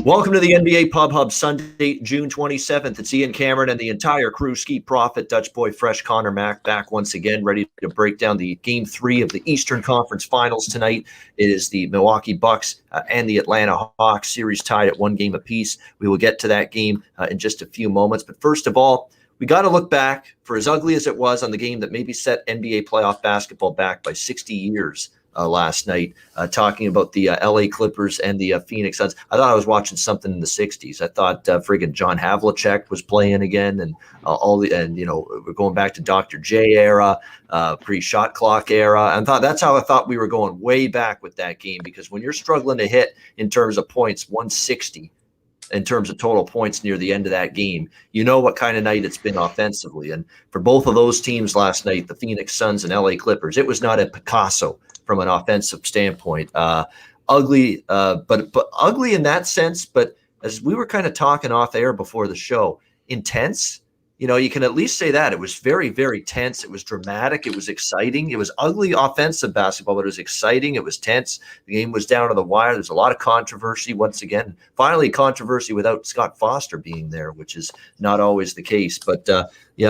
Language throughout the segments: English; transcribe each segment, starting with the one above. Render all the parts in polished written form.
Welcome to the NBA Pub Hub, Sunday, June 27th. It's Ian Cameron and the entire crew, Skee Prophet, Dutch Boy Fresh, Conor Mac, back once again, ready to break down the Game 3 of the Eastern Conference Finals tonight. It is the Milwaukee Bucks and the Atlanta Hawks series tied at one game apiece. We will get to that game in just a few moments. But first of all, we got to look back, for as ugly as it was, on the game that maybe set NBA playoff basketball back by 60 years. Last night, talking about the LA Clippers and the Phoenix Suns. I thought I was watching something in the 60s. I thought friggin' John Havlicek was playing again, and we're going back to Dr. J era, pre-shot clock era. And that's how I thought we were going way back with that game, because when you're struggling to hit in terms of points, 160 in terms of total points near the end of that game, you know what kind of night it's been offensively. And for both of those teams last night, the Phoenix Suns and LA Clippers, it was not a Picasso from an offensive standpoint. Ugly, but ugly in that sense. But as we were kind of talking off air before the show, intense. You can at least say that. It was very, very tense. It was dramatic. It was exciting. It was ugly offensive basketball, but it was exciting. It was tense. The game was down to the wire. There's a lot of controversy once again. Finally, controversy without Scott Foster being there, which is not always the case. But,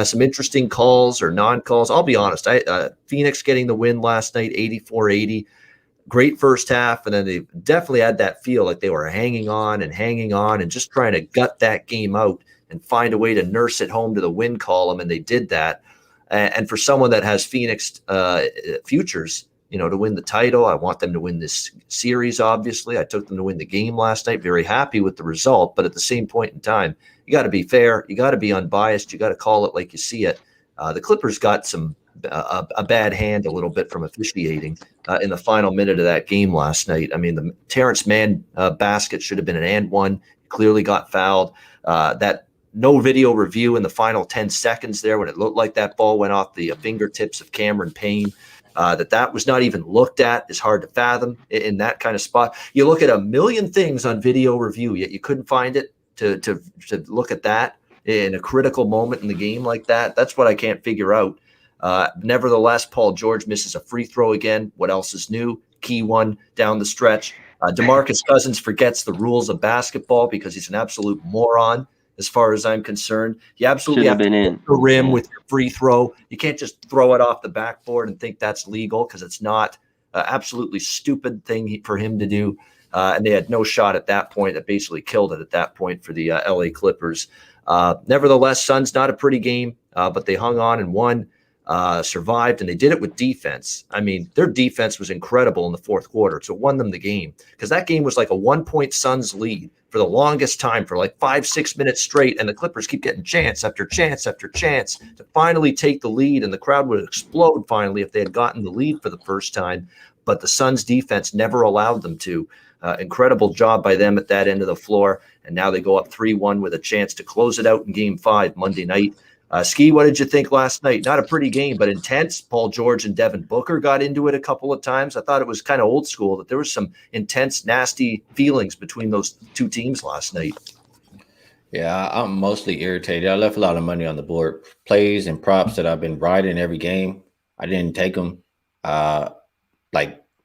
some interesting calls or non-calls. I'll be honest. Phoenix getting the win last night, 84-80. Great first half, and then they definitely had that feel like they were hanging on and just trying to gut that game out and find a way to nurse it home to the win column, and they did that. And for someone that has Phoenix futures, to win the title, I want them to win this series, obviously. I took them to win the game last night, very happy with the result, but at the same point in time, you got to be fair, you got to be unbiased, you got to call it like you see it. The Clippers got a bad hand a little bit from officiating in the final minute of that game last night. I mean, the Terrence Mann basket should have been an and one, clearly got fouled. That no video review in the final 10 seconds there when it looked like that ball went off the fingertips of Cameron Payne. That was not even looked at is hard to fathom in that kind of spot. You look at a million things on video review, yet you couldn't find it to look at that in a critical moment in the game like that. That's what I can't figure out. Nevertheless, Paul George misses a free throw again. What else is new? Key one down the stretch. DeMarcus Cousins forgets the rules of basketball because he's an absolute moron. As far as I'm concerned, you absolutely have to hit the rim with your free throw. You can't just throw it off the backboard and think that's legal, because it's not. Absolutely stupid thing for him to do. And they had no shot at that point. That basically killed it at that point for the LA Clippers. Nevertheless, Suns, not a pretty game, but they hung on and won. Survived, and they did it with defense. I mean, their defense was incredible in the fourth quarter, so it won them the game, because that game was like a 1-point Suns lead for the longest time, for like 5-6 minutes straight, and the Clippers keep getting chance after chance after chance to finally take the lead, and the crowd would explode finally if they had gotten the lead for the first time, but the Suns defense never allowed them to. Incredible job by them at that end of the floor, and now they go up 3-1 with a chance to close it out in Game 5 Monday night. Skee, what did you think last night? Not a pretty game, but intense. Paul George and Devin Booker got into it a couple of times. I thought it was kind of old school, that there was some intense, nasty feelings between those two teams last night. Yeah, I'm mostly irritated. I left a lot of money on the board. Plays and props that I've been riding every game, I didn't take them. I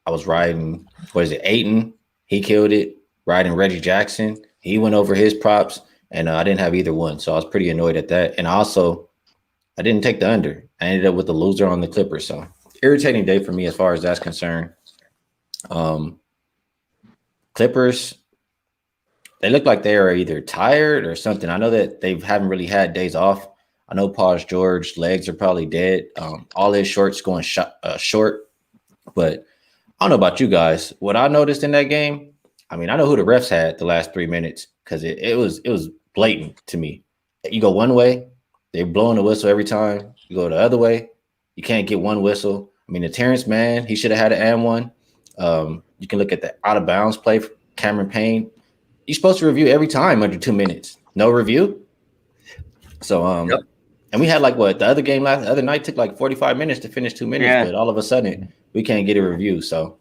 was riding, Ayton? He killed it. Riding Reggie Jackson. He went over his props. And I didn't have either one, so I was pretty annoyed at that. And also, I didn't take the under. I ended up with the loser on the Clippers. So, irritating day for me as far as that's concerned. Clippers, they look like they are either tired or something. I know that they haven't really had days off. I know Paul George's legs are probably dead. All his shorts going short. But I don't know about you guys. What I noticed in that game, I mean, I know who the refs had the last 3 minutes, because it was blatant to me. You go one way, they're blowing the whistle every time. You go the other way, you can't get one whistle. I mean, the Terrence Mann, he should have had an and one. You can look at the out of bounds play for Cameron Payne. You're supposed to review every time under 2 minutes. No review. So Yep. And we had the other night took like 45 minutes to finish 2 minutes, but all of a sudden we can't get a review. So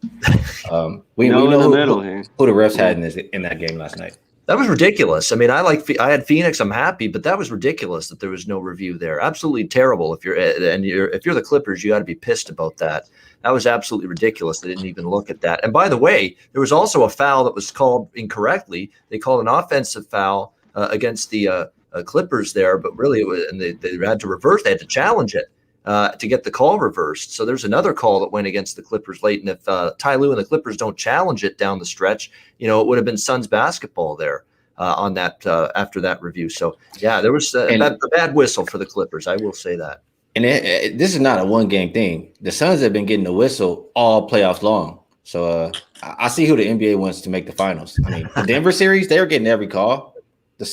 we know who the refs had in that game last night. That was ridiculous. I mean, I had Phoenix. I'm happy, but that was ridiculous that there was no review there. Absolutely terrible. If you're the Clippers, you got to be pissed about that. That was absolutely ridiculous. They didn't even look at that. And by the way, there was also a foul that was called incorrectly. They called an offensive foul against the Clippers there, but really it was, and they had to reverse. They had to challenge it to get the call reversed. So there's another call that went against the Clippers late. And if Ty Lue and the Clippers don't challenge it down the stretch, it would have been Suns basketball there on that after that review. So yeah, there was a bad whistle for the Clippers. I will say that. And this is not a one game thing. The Suns have been getting the whistle all playoffs long. So I see who the NBA wants to make the finals. I mean, the Denver series, they were getting every call.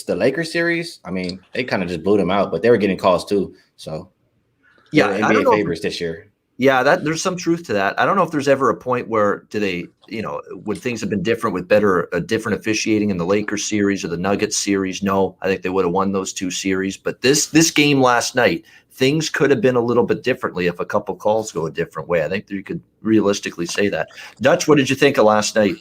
The Lakers series, I mean, they kind of just blew them out, but they were getting calls too. So yeah, NBA favorites this year. Yeah, there's some truth to that. I don't know if there's ever a point where would things have been different with different officiating in the Lakers series or the Nuggets series? No, I think they would have won those two series. But this game last night, things could have been a little bit differently if a couple calls go a different way. I think that you could realistically say that. Dutch, what did you think of last night?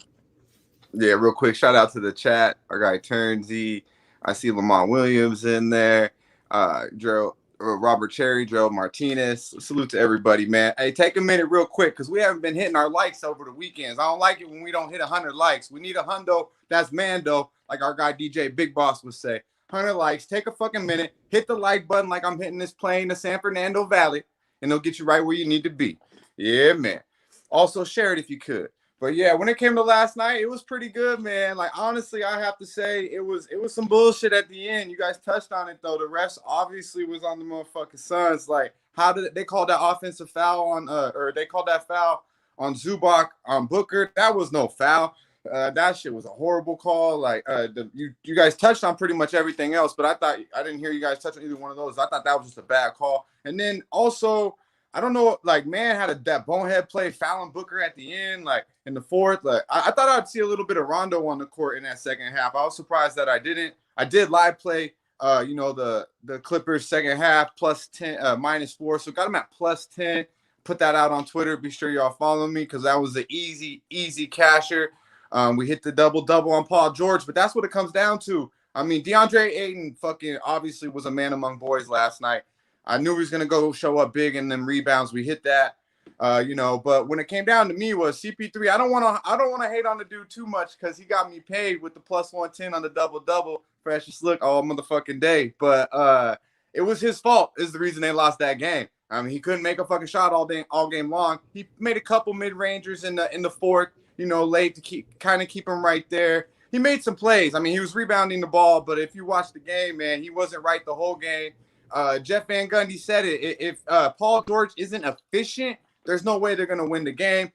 Yeah, real quick, shout out to the chat. Our guy Turnsy. I see Lamont Williams in there. Robert Cherry, Joe Martinez. Salute to everybody, man. Hey, take a minute real quick because we haven't been hitting our likes over the weekends. I don't like it when we don't hit 100 likes. We need a hundo. That's Mando, like our guy DJ Big Boss would say. 100 likes. Take a fucking minute. Hit the like button like I'm hitting this plane to San Fernando Valley, and it'll get you right where you need to be. Yeah, man. Also, share it if you could. But yeah, when it came to last night, it was pretty good, man. Like, honestly, I have to say it was some bullshit at the end. You guys touched on it, though. The rest obviously was on the motherfucking Suns. Like, how did they call that offensive foul on or they called that foul on Zubac on Booker? That was no foul. That shit was a horrible call. Like, you guys touched on pretty much everything else, but I didn't hear you guys touch on either one of those. I thought that was just a bad call. And then also, I don't know, like, man had that bonehead play fouling Booker at the end, like in the fourth. Like, I thought I'd see a little bit of Rondo on the court in that second half. I was surprised that I didn't. I did live play, the Clippers second half +10, -4. So got them at +10. Put that out on Twitter. Be sure y'all follow me because that was an easy casher. We hit the double-double on Paul George, but that's what it comes down to. I mean, DeAndre Ayton fucking obviously was a man among boys last night. I knew he was going to go show up big in them rebounds. We hit that, but when it came down to me was CP3. I don't want to hate on the dude too much because he got me paid with the +110 on the double-double. Freshest look all motherfucking day. But it was his fault is the reason they lost that game. I mean, he couldn't make a fucking shot all game long. He made a couple mid-rangers in the fourth, late to keep him right there. He made some plays. I mean, he was rebounding the ball, but if you watch the game, man, he wasn't right the whole game. Jeff Van Gundy said it. If Paul George isn't efficient, there's no way they're going to win the game.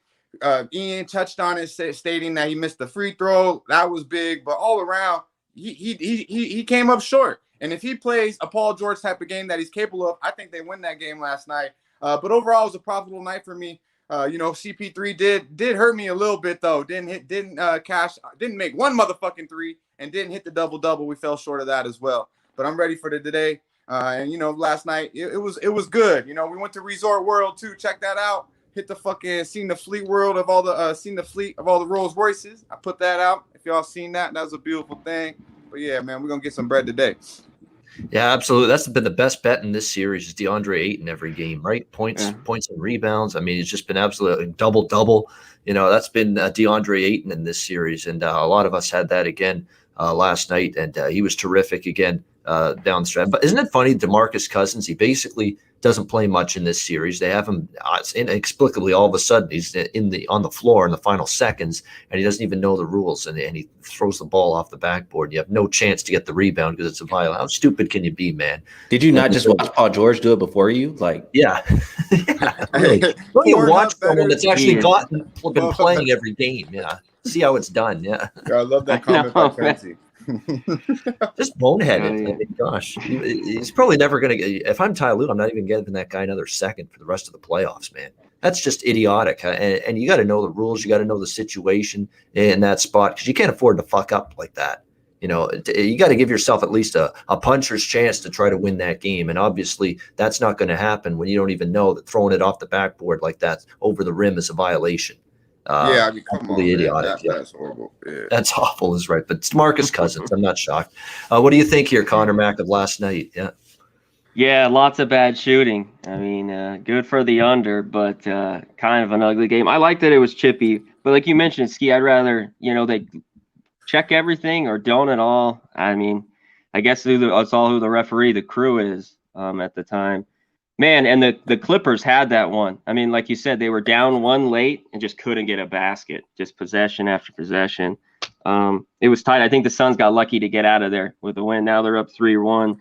Ian touched on it, stating that he missed the free throw. That was big, but all around, he came up short. And if he plays a Paul George type of game that he's capable of, I think they win that game last night. But overall, it was a profitable night for me. CP3 did hurt me a little bit though. Didn't make one motherfucking three, and didn't hit the double-double. We fell short of that as well. But I'm ready for today. Last night it was good. We went to Resort World too. Check that out. Hit the fucking seen the fleet world of all the Rolls Royces. I put that out. If y'all seen that was a beautiful thing. But yeah, man, we're gonna get some bread today. Yeah, absolutely. That's been the best bet in this series is DeAndre Ayton every game, right? Points and rebounds. I mean, it's just been absolutely double. That's been DeAndre Ayton in this series, and a lot of us had that again last night, and he was terrific again. Down the stretch. But isn't it funny, DeMarcus Cousins, he basically doesn't play much in this series. They have him inexplicably all of a sudden he's on the floor in the final seconds, and he doesn't even know the rules, and he throws the ball off the backboard. You have no chance to get the rebound because it's a violation. How stupid can you be, man? Did you not just watch Paul George do it before you? Like, yeah, really. Don't you watch someone that's actually been playing every game? Yeah, see how it's done. Yeah, I love that comment by Fancy. Just boneheaded. I mean, gosh, he's probably never going to get. If I'm Ty Lue, I'm not even giving that guy another second for the rest of the playoffs, man. That's just idiotic. And you got to know the rules. You got to know the situation in that spot because you can't afford to fuck up like that. You got to give yourself at least a puncher's chance to try to win that game. And obviously, that's not going to happen when you don't even know that throwing it off the backboard like that over the rim is a violation. Yeah, I mean, come on, Absolutely man. idiotic. Yeah. That's horrible. Yeah. That's awful is right. But it's Marcus Cousins. I'm not shocked. What do you think here, Conor Mac, of last night? Yeah. Yeah, lots of bad shooting. I mean, good for the under, but kind of an ugly game. I like that it was chippy, but like you mentioned, Skee, I'd rather, they check everything or don't at all. I mean, I guess it's all who the referee, the crew is at the time. Man, and the Clippers had that one. I mean, like you said, they were down one late and just couldn't get a basket, just possession after possession. It was tight. I think the Suns got lucky to get out of there with the win. Now they're up 3-1.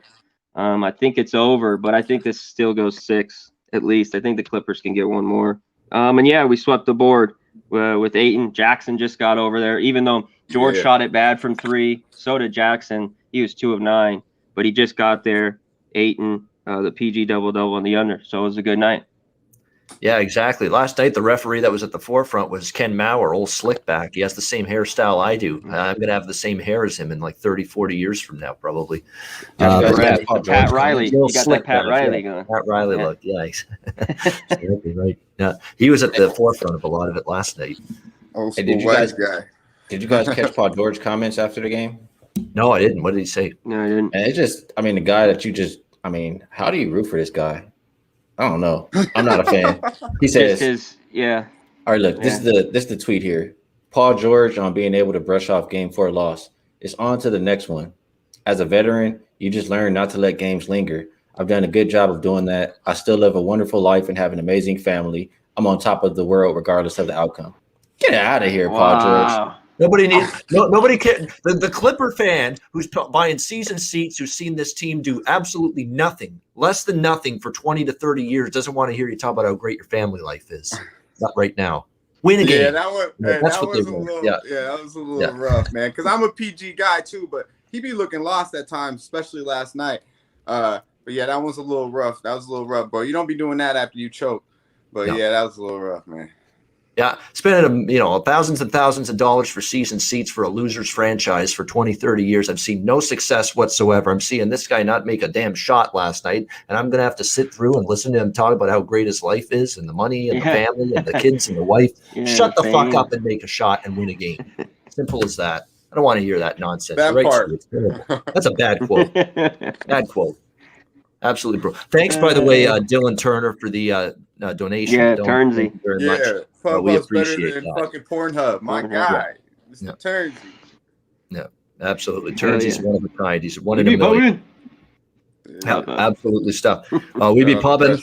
I think it's over, but I think this still goes 6 at least. I think the Clippers can get one more. And yeah, we swept the board with Ayton. Jackson just got over there, even though George shot it bad from 3. So did Jackson. He was 2 of 9, but he just got there. Ayton, the PG double-double on the under. So it was a good night. Yeah, exactly. Last night, the referee that was at the forefront was Ken Mauer, old slickback. He has the same hairstyle I do. I'm going to have the same hair as him in like 30, 40 years from now, probably. Pat Riley. You got that Pat Riley going. Pat Riley look. Yeah, exactly right. Yeah, he was at the forefront of a lot of it last night. Old Hey, school West guy. Did you guys catch Paul George comments after the game? No, I didn't. What did he say? No, I didn't. And it's just, the guy that how do you root for this guy? I don't know. I'm not a fan. He says, yeah. All right, look, this is the tweet here. Paul George on being able to brush off game 4 loss. It's on to the next one. As a veteran, you just learn not to let games linger. I've done a good job of doing that. I still live a wonderful life and have an amazing family. I'm on top of the world regardless of the outcome. Get out of here, Paul George. Nobody needs nobody can. The Clipper fan who's buying season seats, who's seen this team do absolutely nothing, less than nothing for 20 to 30 years, doesn't want to hear you talk about how great your family life is. Not right now. Win a game. Yeah, that was a little rough, man. Because I'm a PG guy too, but he be looking lost at times, especially last night. But yeah, that was a little rough. That was a little rough, bro. You don't be doing that after you choke. But yeah, that was a little rough, man. Yeah, spending thousands and thousands of dollars for season seats for a loser's franchise for 20, 30 years. I've seen no success whatsoever. I'm seeing this guy not make a damn shot last night, and I'm going to have to sit through and listen to him talk about how great his life is and the money and the family and the kids and the wife. Shut the fuck up and make a shot and win a game. Simple as that. I don't want to hear that nonsense. That part. That's a bad quote. Bad quote. Absolutely, bro. Thanks, by the way, Dylan Turner, for the donation. Yeah, Turnsey. Thank you very much. We appreciate better than that. fucking Pornhub. My guy. Mr. Turnsey. Yeah, absolutely. Turnsey's one of a kind. He's one in a million. Yeah, absolutely stuff. We be pubbing,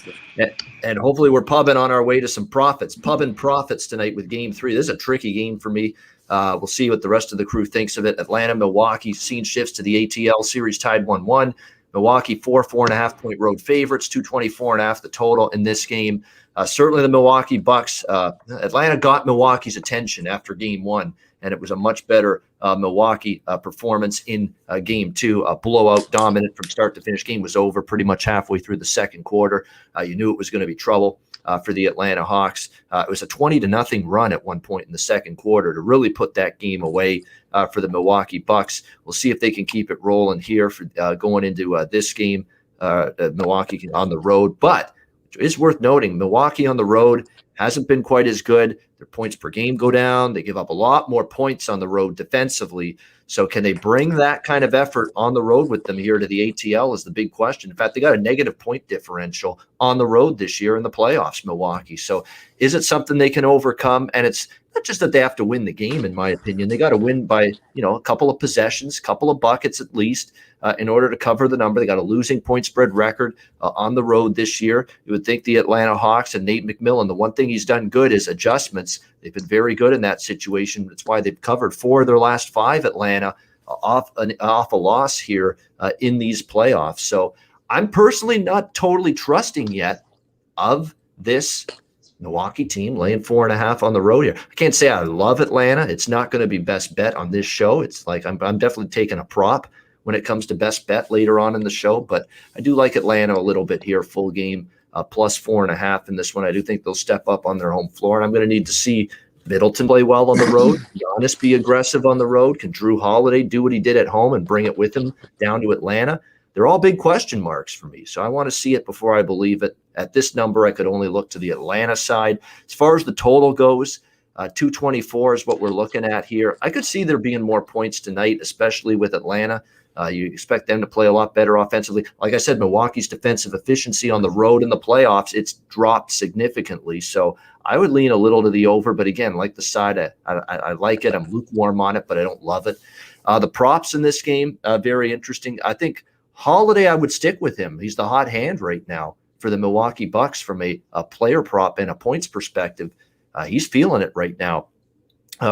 and hopefully we're pubbing on our way to some profits. Pubbing profits tonight with Game 3. This is a tricky game for me. We'll see what the rest of the crew thinks of it. Atlanta, Milwaukee, scene shifts to the ATL series tied 1-1. Milwaukee 4.5 point road favorites, 224.5 the total in this game. Certainly the Milwaukee Bucks. Atlanta got Milwaukee's attention after Game 1, and it was a much better Milwaukee performance in Game 2. A blowout, dominant from start to finish. Game was over pretty much halfway through the second quarter. You knew it was going to be trouble for the Atlanta Hawks. It was a 20-0 run at one point in the second quarter to really put that game away for the Milwaukee Bucks. We'll see if they can keep it rolling here for going into this game. Milwaukee on the road, but it's worth noting Milwaukee on the road hasn't been quite as good. Their points per game go down. They give up a lot more points on the road defensively. So can they bring that kind of effort on the road with them here to the ATL is the big question. In fact, they got a negative point differential on the road this year in the playoffs, Milwaukee. So is it something they can overcome? And it's not just that they have to win the game, in my opinion. They got to win by, a couple of possessions, a couple of buckets at least in order to cover the number. They got a losing point spread record on the road this year. You would think the Atlanta Hawks and Nate McMillan, the one thing he's done good is adjustments. They've been very good in that situation. That's why they've covered 4 of their last 5 Atlanta off a loss here in these playoffs. So I'm personally not totally trusting yet of this Milwaukee team laying 4.5 on the road here. I can't say I love Atlanta. It's not going to be best bet on this show. It's like I'm definitely taking a prop when it comes to best bet later on in the show, but I do like Atlanta a little bit here, full game, plus 4.5 in this one. I do think they'll step up on their home floor, and I'm going to need to see Middleton play well on the road. Giannis be aggressive on the road. Can Drew Holiday do what he did at home and bring it with him down to Atlanta? They're all big question marks for me, so I want to see it before I believe it. At this number, I could only look to the Atlanta side. As far as the total goes, 224 is what we're looking at here. I could see there being more points tonight, especially with Atlanta. You expect them to play a lot better offensively. Like I said, Milwaukee's defensive efficiency on the road in the playoffs, it's dropped significantly. So I would lean a little to the over, but again, like the side, I like it. I'm lukewarm on it, but I don't love it. The props in this game, very interesting. I think Holiday, I would stick with him. He's the hot hand right now for the Milwaukee Bucks from a player prop and a points perspective. He's feeling it right now.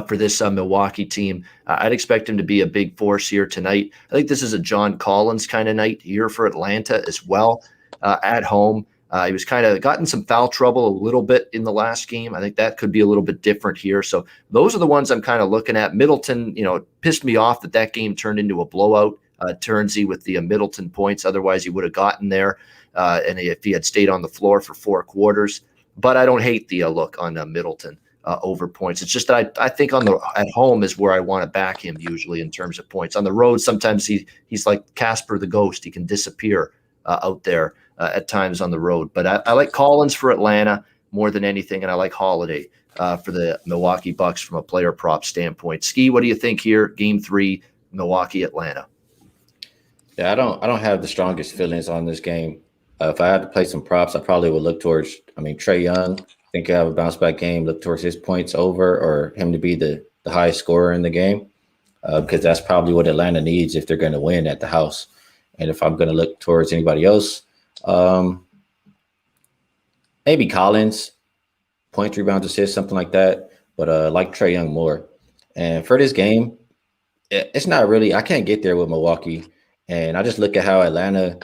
For this Milwaukee team, I'd expect him to be a big force here tonight. I think this is a John Collins kind of night here for Atlanta as well at home. He was kind of gotten some foul trouble a little bit in the last game. I think that could be a little bit different here. So those are the ones I'm kind of looking at. Middleton, it pissed me off that game turned into a blowout. Turnsey with the Middleton points. Otherwise, he would have gotten there. And if he had stayed on the floor for 4 quarters. But I don't hate the look on Middleton. Over points. It's just that I think at home is where I want to back him usually in terms of points. On the road, sometimes he's like Casper the Ghost. He can disappear out there at times on the road. But I like Collins for Atlanta more than anything, and I like Holiday for the Milwaukee Bucks from a player prop standpoint. Skee, what do you think here? Game 3, Milwaukee, Atlanta. Yeah, I don't have the strongest feelings on this game. If I had to play some props, I probably would look towards, Trae Young. I think he'll have a bounce back game, look towards his points over or him to be the highest scorer in the game because that's probably what Atlanta needs if they're going to win at the house. And if I'm going to look towards anybody else, maybe Collins, points, rebounds, assists, something like that. But I like Trae Young more. And for this game, it's not really – I can't get there with Milwaukee. And I just look at how Atlanta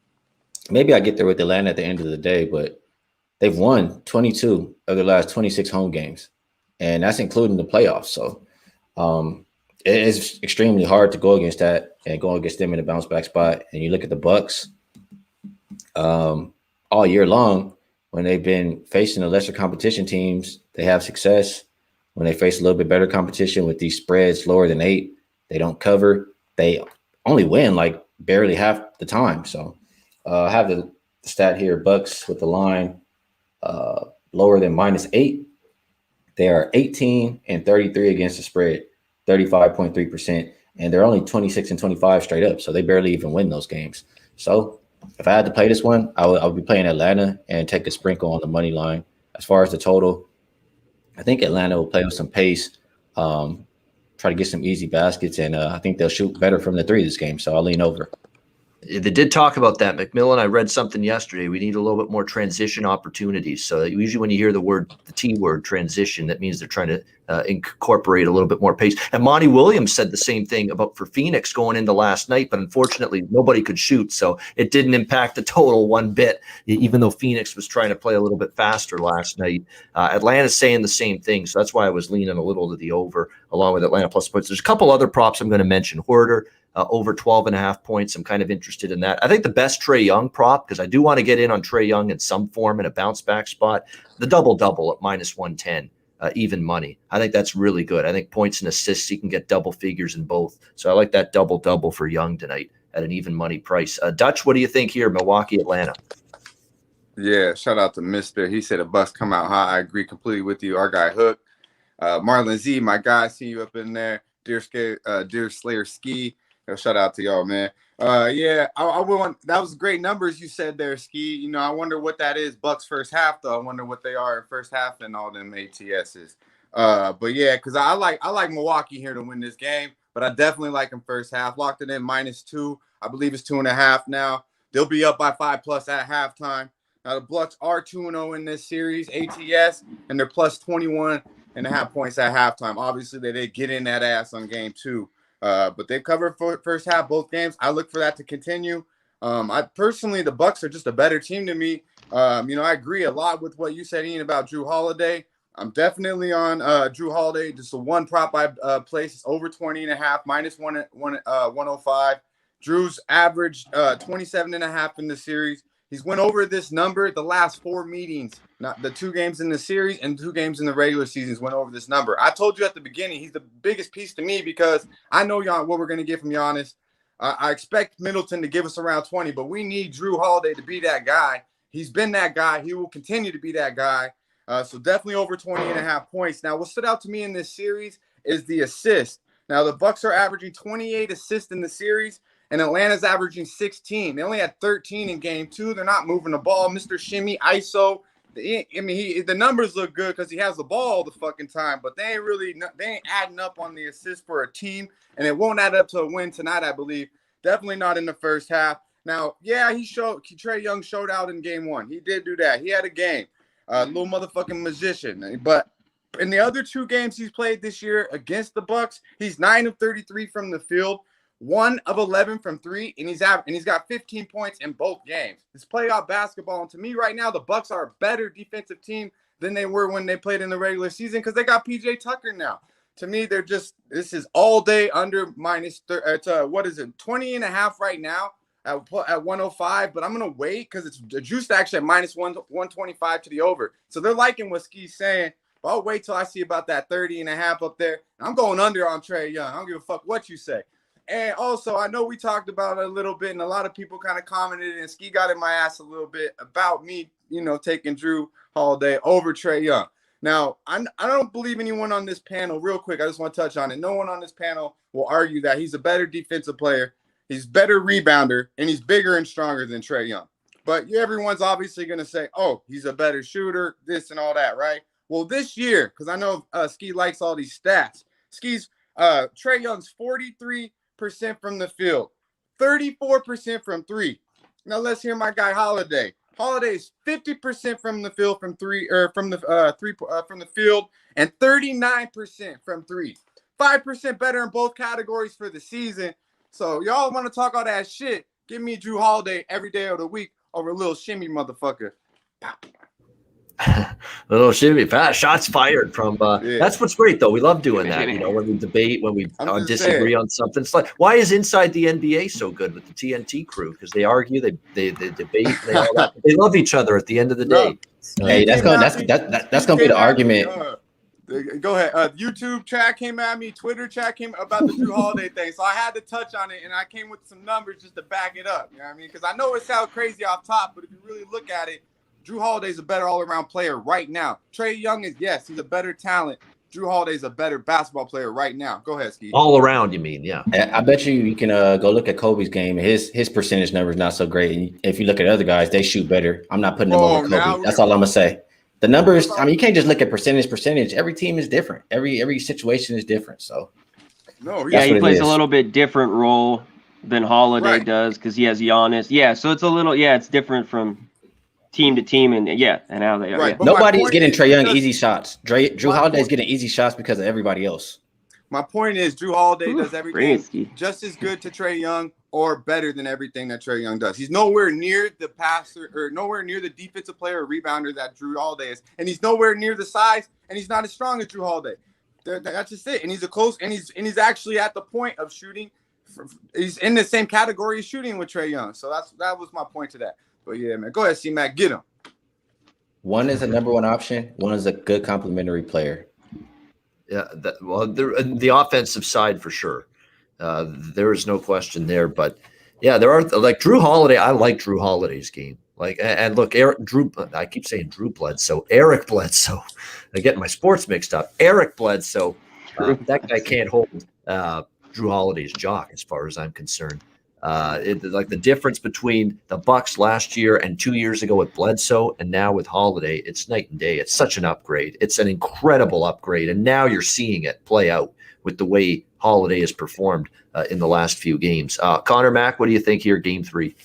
– maybe I get there with Atlanta at the end of the day, but – they've won 22 of their last 26 home games, and that's including the playoffs. So it is extremely hard to go against that and go against them in a bounce back spot. And you look at the Bucks all year long when they've been facing the lesser competition teams, they have success. When they face a little bit better competition with these spreads lower than 8, they don't cover. They only win like barely half the time. So I have the stat here, Bucks with the line lower than -8. They are 18-33 against the spread, 35.3%, and they're only 26-25 straight up. So they barely even win those games. So if I had to play this one, I would be playing Atlanta and take a sprinkle on the money line. As far as the total, I think Atlanta will play with some pace, try to get some easy baskets, and I think they'll shoot better from the 3 this game. So I'll lean over. They did talk about that. McMillan, I read something yesterday. We need a little bit more transition opportunities. So usually when you hear the T word, transition, that means they're trying to incorporate a little bit more pace. And Monty Williams said the same thing for Phoenix going into last night, but unfortunately nobody could shoot. So it didn't impact the total one bit, even though Phoenix was trying to play a little bit faster last night. Atlanta's saying the same thing. So that's why I was leaning a little to the over along with Atlanta plus points. There's a couple other props I'm going to mention. Hoarder. Over 12.5 points. I'm kind of interested in that. I think the best Trae Young prop, because I do want to get in on Trae Young in some form in a bounce back spot, the double-double at -110, even money. I think that's really good. I think points and assists, he can get double figures in both. So I like that double-double for Young tonight at an even money price. Dutch, what do you think here, Milwaukee, Atlanta? Yeah, shout out to Mister. He said a Bucks come out hot. I agree completely with you. Our guy Hook. Marlon Z, my guy, see you up in there. Dear Slayer Skee. Shout out to y'all, man. Yeah, I want that was great numbers you said there, Skee. I wonder what that is. Bucks first half, though. I wonder what they are in first half and all them ATSs. But yeah, because I like Milwaukee here to win this game, but I definitely like them first half. Locked it in -2. I believe it's 2.5 now. They'll be up by 5+ at halftime. Now the Bucks are 2-0 in this series, ATS, and they're plus 21.5 points at halftime. Obviously, they did get in that ass on game 2. But they covered for first half both games. I look for that to continue. I personally, the Bucks are just a better team to me. I agree a lot with what you said, Ian, about Drew Holiday. I'm definitely on Drew Holiday. Just the one prop I placed is over 20.5, -105. Drew's averaged 27.5 in the series. He's went over this number the last 4 meetings, not the 2 games in the series and 2 games in the regular season. He's went over this number. I told you at the beginning, he's the biggest piece to me because I know what we're going to get from Giannis. I expect Middleton to give us around 20, but we need Drew Holiday to be that guy. He's been that guy. He will continue to be that guy. So definitely over 20.5 points. Now, what stood out to me in this series is the assist. Now, the Bucks are averaging 28 assists in the series, and Atlanta's averaging 16. They only had 13 in game 2. They're not moving the ball. Mr. Shimmy, ISO. The numbers look good because he has the ball all the fucking time, but they ain't adding up on the assist for a team, and it won't add up to a win tonight, I believe. Definitely not in the first half. Now, yeah, Trae Young showed out in game 1. He did do that. He had a game. Little motherfucking magician. But in the other 2 games he's played this year against the Bucks, he's 9 of 33 from the field, 1 of 11 from 3, and he's got 15 points in both games. It's playoff basketball, and to me right now, the Bucks are a better defensive team than they were when they played in the regular season because they got PJ Tucker now. To me, this is all day under minus. It's 20.5 right now at 105, but I'm going to wait because it's juiced actually at minus 125 to the over. So they're liking what Skee's saying, but I'll wait till I see about that 30.5 up there. I'm going under on Trae Young. I don't give a fuck what you say. And also, I know we talked about it a little bit, and a lot of people kind of commented, and Skee got in my ass a little bit about me, taking Drew Holiday over Trae Young. Now, I don't believe anyone on this panel, real quick, I just want to touch on it. No one on this panel will argue that he's a better defensive player, he's better rebounder, and he's bigger and stronger than Trae Young. But everyone's obviously going to say, oh, he's a better shooter, this and all that, right? Well, this year, because I know Skee likes all these stats, Trae Young's 43% from the field, 34% from 3. Now let's hear my guy Holiday. Holiday's 50% from the field from 3, or from the field, and 39% from 3. 5% better in both categories for the season. So y'all want to talk all that shit? Give me Drew Holiday every day of the week over a little shimmy motherfucker. Little shimmy, shots fired from. That's what's great though. We love doing that. When we debate, when we disagree on something. It's like, why is Inside the NBA so good with the TNT crew? Because they argue, they debate, they love each other at the end of the day. Hey, that's gonna be the argument. Go ahead. YouTube chat came at me. Twitter chat came about the Drew Holiday thing. So I had to touch on it, and I came with some numbers just to back it up. You know what I mean? Because I know it sounds crazy off top, but if you really look at it, Drew Holiday's a better all-around player right now. Trae Young he's a better talent. Drew Holiday's a better basketball player right now. Go ahead, Skee. All around, you mean? Yeah. I bet you can go look at Kobe's game. His percentage number is not so great. And if you look at other guys, they shoot better. I'm not putting them over Kobe. That's all I'm gonna say. The numbers, I mean, you can't just look at percentage. Every team is different. Every situation is different. So he plays a little bit different role than Holiday does because he has Giannis. Yeah, so it's a little it's different from team to team, and how they are. Right. Nobody's getting Trae Young easy shots. Drew Holiday's getting easy shots because of everybody else. My point is Drew Holiday does everything just as good to Trae Young or better than everything that Trae Young does. He's nowhere near the passer or nowhere near the defensive player or rebounder that Drew Holiday is, and he's nowhere near the size, and he's not as strong as Drew Holiday. That's just it. And he's actually at the point of shooting. He's in the same category as shooting with Trae Young. So that was my point to that. But yeah, man, go ahead, C-Mac, get him. One is a number one option. One is a good complementary player. Yeah, the offensive side for sure. There is no question there. But yeah, there are like Drew Holiday. I like Drew Holiday's game. And look, I keep saying Drew Bledsoe, Eric Bledsoe. I get my sports mixed up. Eric Bledsoe. That guy can't hold Drew Holiday's jock, as far as I'm concerned. Like the difference between the Bucks last year and 2 years ago with Bledsoe and now with Holiday, it's night and day. It's such an upgrade. It's an incredible upgrade. And now you're seeing it play out with the way Holiday has performed in the last few games. Conor Mac, what do you think here, game 3?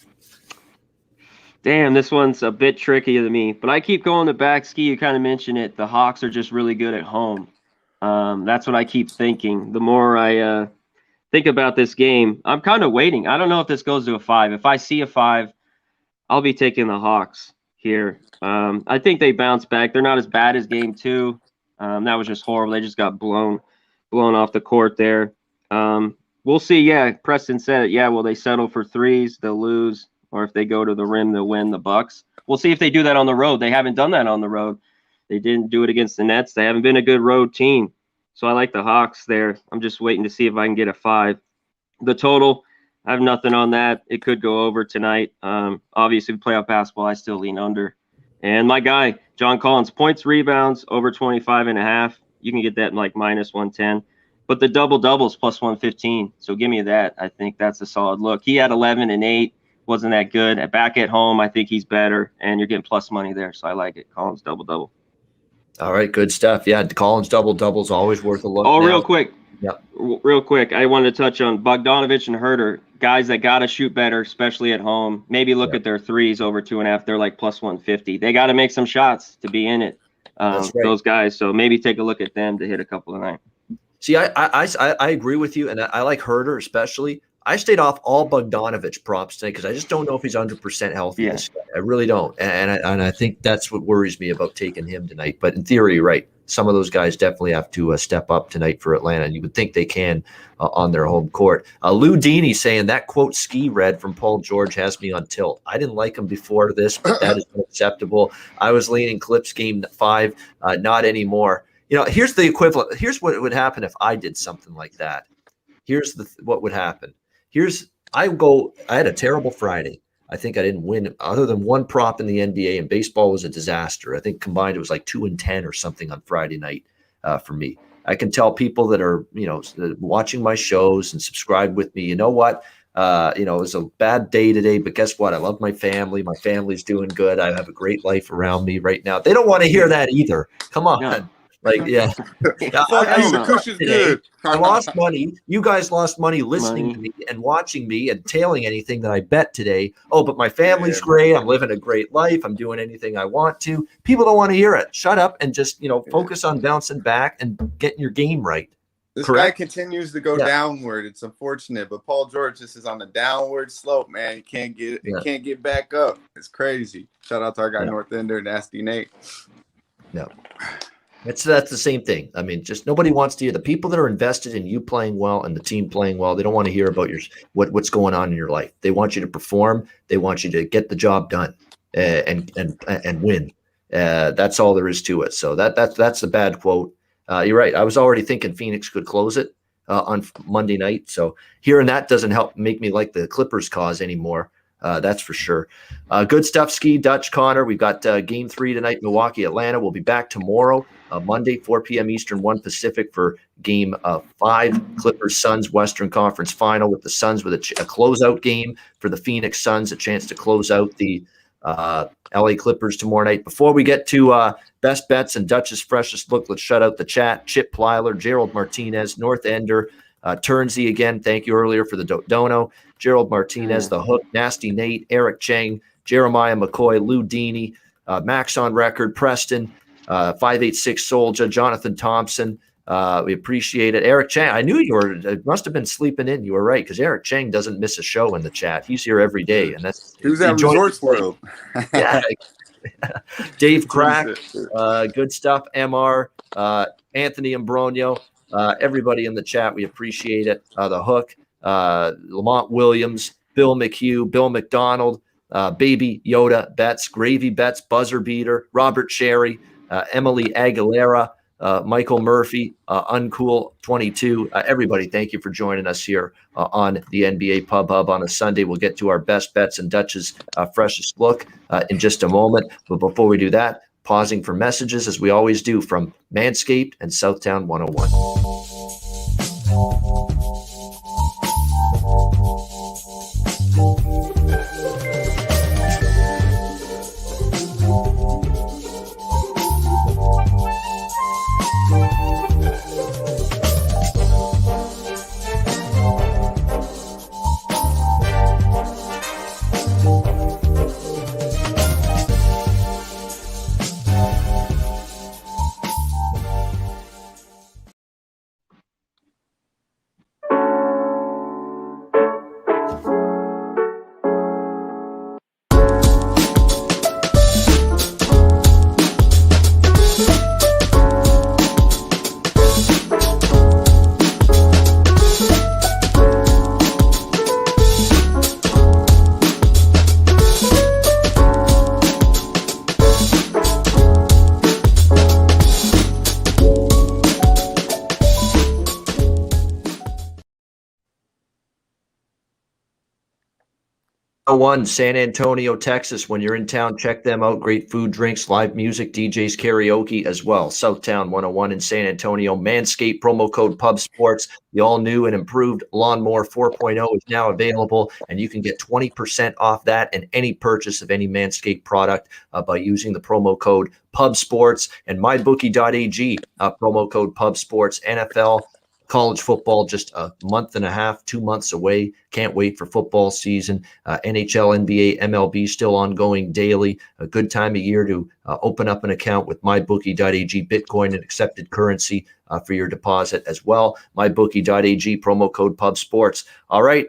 Damn, this one's a bit tricky to me, but I keep going to back. Skee, you kind of mentioned it. The Hawks are just really good at home. That's what I keep thinking. The more I think about this game, I'm kind of waiting. I don't know if this goes to a 5. If I see a 5, I'll be taking the Hawks here. I think they bounce back. They're not as bad as game 2. That was just horrible. They just got blown off the court there. We'll see. Yeah, Preston said it. Yeah, will they settle for threes? They'll lose. Or if they go to the rim, they'll win the Bucks. We'll see if they do that on the road. They haven't done that on the road. They didn't do it against the Nets. They haven't been a good road team. So I like the Hawks there. I'm just waiting to see if I can get a 5. The total, I have nothing on that. It could go over tonight. Obviously, playoff basketball, I still lean under. And my guy, John Collins, points, rebounds, over 25.5. You can get that in like minus 110. But the double-doubles plus 115. So give me that. I think that's a solid look. He had 11 and 8. Wasn't that good. Back at home, I think he's better. And you're getting plus money there. So I like it. Collins double-double. All right, good stuff. Yeah, Collins double-double is always worth a look. Oh, now. real quick. Yep. Real quick, I wanted to touch on Bogdanovich and Herter, guys that got to shoot better, especially at home. Maybe look at their threes over 2.5. They're like plus 150. They got to make some shots to be in it. That's right. Those guys. So maybe take a look at them to hit a couple tonight. See, I agree with you, and I like Herter especially. I stayed off all Bogdanovich props today because I just don't know if he's 100% healthy. Yeah. I really don't, and I think that's what worries me about taking him tonight. But in theory, you're right. Some of those guys definitely have to step up tonight for Atlanta, and you would think they can on their home court. Lou Dini saying that quote Skee read from Paul George has me on tilt. I didn't like him before this, but that is unacceptable. I was leaning Clips game 5, not anymore. Here's the equivalent. Here's what would happen if I did something like that. Here's what would happen. I had a terrible Friday. I think I didn't win other than one prop in the NBA, and baseball was a disaster. I think combined it was like 2-10 or something on Friday night for me. I can tell people that are, watching my shows and subscribe with me, you know what? It was a bad day today, but guess what? I love my family. My family's doing good. I have a great life around me right now. They don't want to hear that either. Come on. No. Like, yeah. The cushion's good. I lost money. You guys lost money listening to me and watching me and tailing anything that I bet today. Oh, but my family's great. I'm living a great life. I'm doing anything I want to. People don't want to hear it. Shut up and just, focus on bouncing back and getting your game right. This Correct? guy continues to go downward. It's unfortunate, but Paul George just is on the downward slope, man. He can't get back up. It's crazy. Shout out to our guy North Ender, Nasty Nate. No. That's the same thing. I mean, just nobody wants to hear the people that are invested in you playing well and the team playing well. They don't want to hear about what's going on in your life. They want you to perform. They want you to get the job done and win. That's all there is to it. So that's a bad quote. You're right. I was already thinking Phoenix could close it on Monday night. So hearing that doesn't help make me like the Clippers cause anymore. That's for sure. Good stuff, Skee, Dutch, Connor. We've got game 3 tonight, Milwaukee, Atlanta. We'll be back tomorrow, Monday, 4 p.m. Eastern, 1 Pacific for game 5, Clippers Suns Western Conference Final, with the Suns with a closeout game for the Phoenix Suns, a chance to close out the LA Clippers tomorrow night. Before we get to best bets and Dutch's freshest look, let's shut out the chat. Chip Plyler, Gerald Martinez, North Ender, Turnsey again. Thank you earlier for the dono. Gerald Martinez, The Hook, Nasty Nate, Eric Chang, Jeremiah McCoy, Lou Dini, Max on Record, Preston, 586 Soldier, Jonathan Thompson. We appreciate it. Eric Chang, I knew you must have been sleeping in. You were right, because Eric Chang doesn't miss a show in the chat. He's here every day. And that's he was at Resorts World. Yeah. Dave Crack, good stuff. MR, Anthony Ambronio, everybody in the chat, we appreciate it. The Hook, Lamont Williams, Bill McHugh, Bill McDonald, Baby Yoda, Betts, Gravy Betts, Buzzer Beater, Robert Sherry, Emily Aguilera, Michael Murphy, Uncool 22. Everybody, thank you for joining us here on the NBA Pub Hub on a Sunday. We'll get to our best bets and Dutch's freshest look in just a moment. But before we do that, pausing for messages, as we always do, from Manscaped and Southtown 101. 101, San Antonio, Texas. When you're in town, check them out. Great food, drinks, live music, DJs, karaoke as well. Southtown 101 in San Antonio. Manscaped, promo code PubSports. The all-new and improved Lawnmower 4.0 is now available, and you can get 20% off that and any purchase of any Manscaped product by using the promo code PubSports and MyBookie.ag, promo code PubSports. NFL, college football just a month and a half, 2 months away. Can't wait for football season. NHL, NBA, MLB still ongoing daily. A good time of year to open up an account with MyBookie.ag, Bitcoin and accepted currency for your deposit as well. MyBookie.ag, promo code PubSports. All right,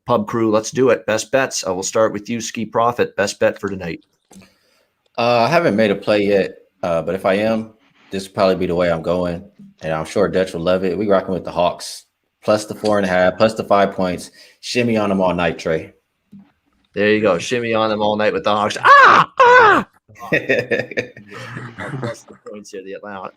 Pub crew, let's do it. Best bets. I will start with you, Skee Profit. Best bet for tonight. I haven't made a play yet, but if I am, this will probably be the way I'm going. And I'm sure Dutch will love it. We rocking with the Hawks. Plus the 4.5, plus the 5 points. Shimmy on them all night, Trey. There you go. Shimmy on them all night with the Hawks. Plus the points here, the Atlanta.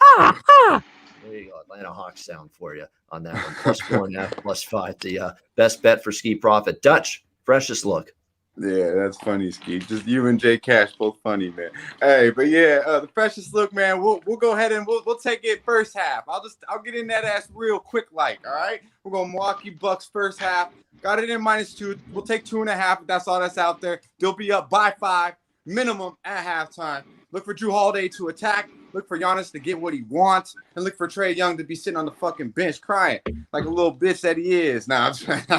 There you go. Atlanta Hawks sound for you on that one. Plus 4.5, plus 5. The best bet for Skee Profit. Dutch, freshest look. Yeah, that's funny, Skee. Just you and Jay Cash both funny, man. Hey, but yeah, the freshest look, man. We'll go ahead and we'll take it first half. I'll get in that ass real quick, like. All right, we're going Milwaukee Bucks first half. Got it in -2. We'll take 2.5. If that's all that's out there. They'll be up by 5 minimum at halftime. Look for Drew Holiday to attack. Look for Giannis to get what he wants, and look for Trae Young to be sitting on the fucking bench crying like a little bitch that he is. Nah, but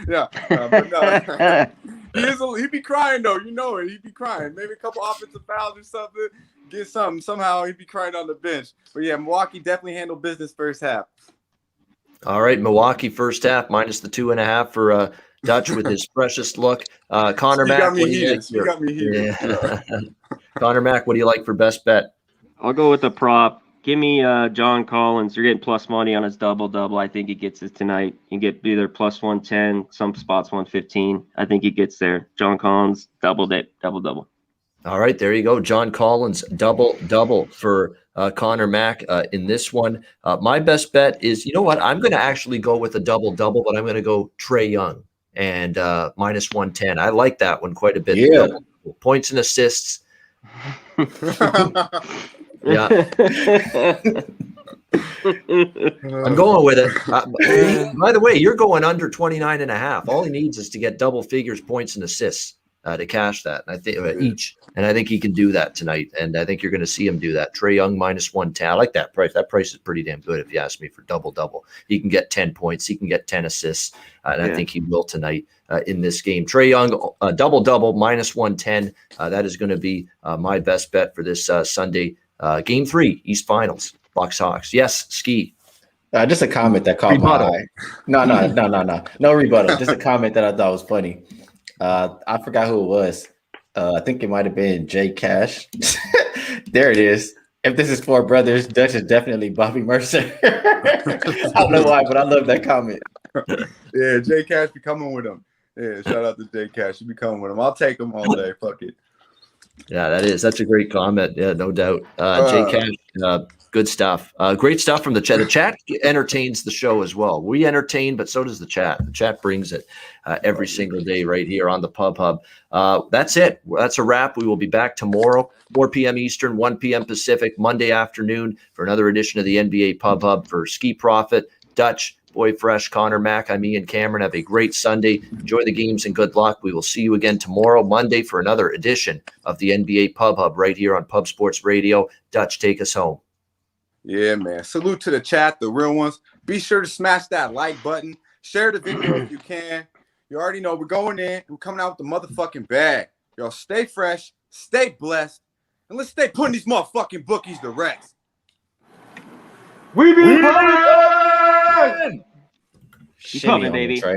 no. He be crying though, you know it. He be crying. Maybe a couple offensive fouls or something. Get something. Somehow he'd be crying on the bench. But yeah, Milwaukee definitely handled business first half. All right, Milwaukee first half minus the 2.5 for Dutch with his freshest look. Conor Mac, what do you like? You got me heated. Yeah. Conor Mac, what do you like for best bet? I'll go with the prop. Give me John Collins. You're getting plus money on his double-double. I think he gets it tonight. You get either plus 110, some spots 115. I think he gets there. John Collins, double-double. All right, there you go. John Collins, double-double for Conor Mac in this one. My best bet is, you know what? I'm going to actually go with a double-double, but I'm going to go Trae Young and minus 110. I like that one quite a bit. Yeah. Points and assists. Yeah. I'm going with it. By the way, you're going under 29.5. All he needs is to get double figures points and assists to cash that. And I think each, and I think he can do that tonight. And I think you're going to see him do that. Trae Young minus 110. I like that price. That price is pretty damn good if you ask me for double-double. He can get 10 points. He can get 10 assists. And I think he will tonight in this game. Trae Young, double-double minus 110. That is going to be my best bet for this Sunday. Game 3, East Finals, Bucks Hawks. Yes, Skee. Just a comment that caught my eye. No rebuttal. Just a comment that I thought was funny. I forgot who it was. I think it might have been Jay Cash. There it is. If this is Four Brothers, Dutch is definitely Bobby Mercer. I don't know why, but I love that comment. Yeah, Jay Cash be coming with him. Yeah, shout out to Jay Cash. You be coming with him. I'll take him all day. Fuck it. Yeah, that's a great comment. Yeah, no doubt. Jay Cash, good stuff. Great stuff from the chat. The chat entertains the show as well. We entertain, but so does the chat. The chat brings it every single day right here on the Pub Hub. That's it. That's a wrap. We will be back tomorrow, 4 p.m. Eastern, 1 p.m. Pacific, Monday afternoon for another edition of the NBA Pub Hub. For Skee Profit, Dutch, Boy Fresh, Conor Mac, I'm Ian Cameron. Have a great Sunday. Enjoy the games and good luck. We will see you again tomorrow, Monday, for another edition of the NBA Pub Hub right here on Pub Sports Radio. Dutch, take us home. Yeah, man. Salute to the chat, the real ones. Be sure to smash that like button. Share the video if you can. You already know we're going in. We're coming out with the motherfucking bag. Y'all stay fresh, stay blessed, and let's stay putting these motherfucking bookies to rest. We be Shimmy on baby. the tray.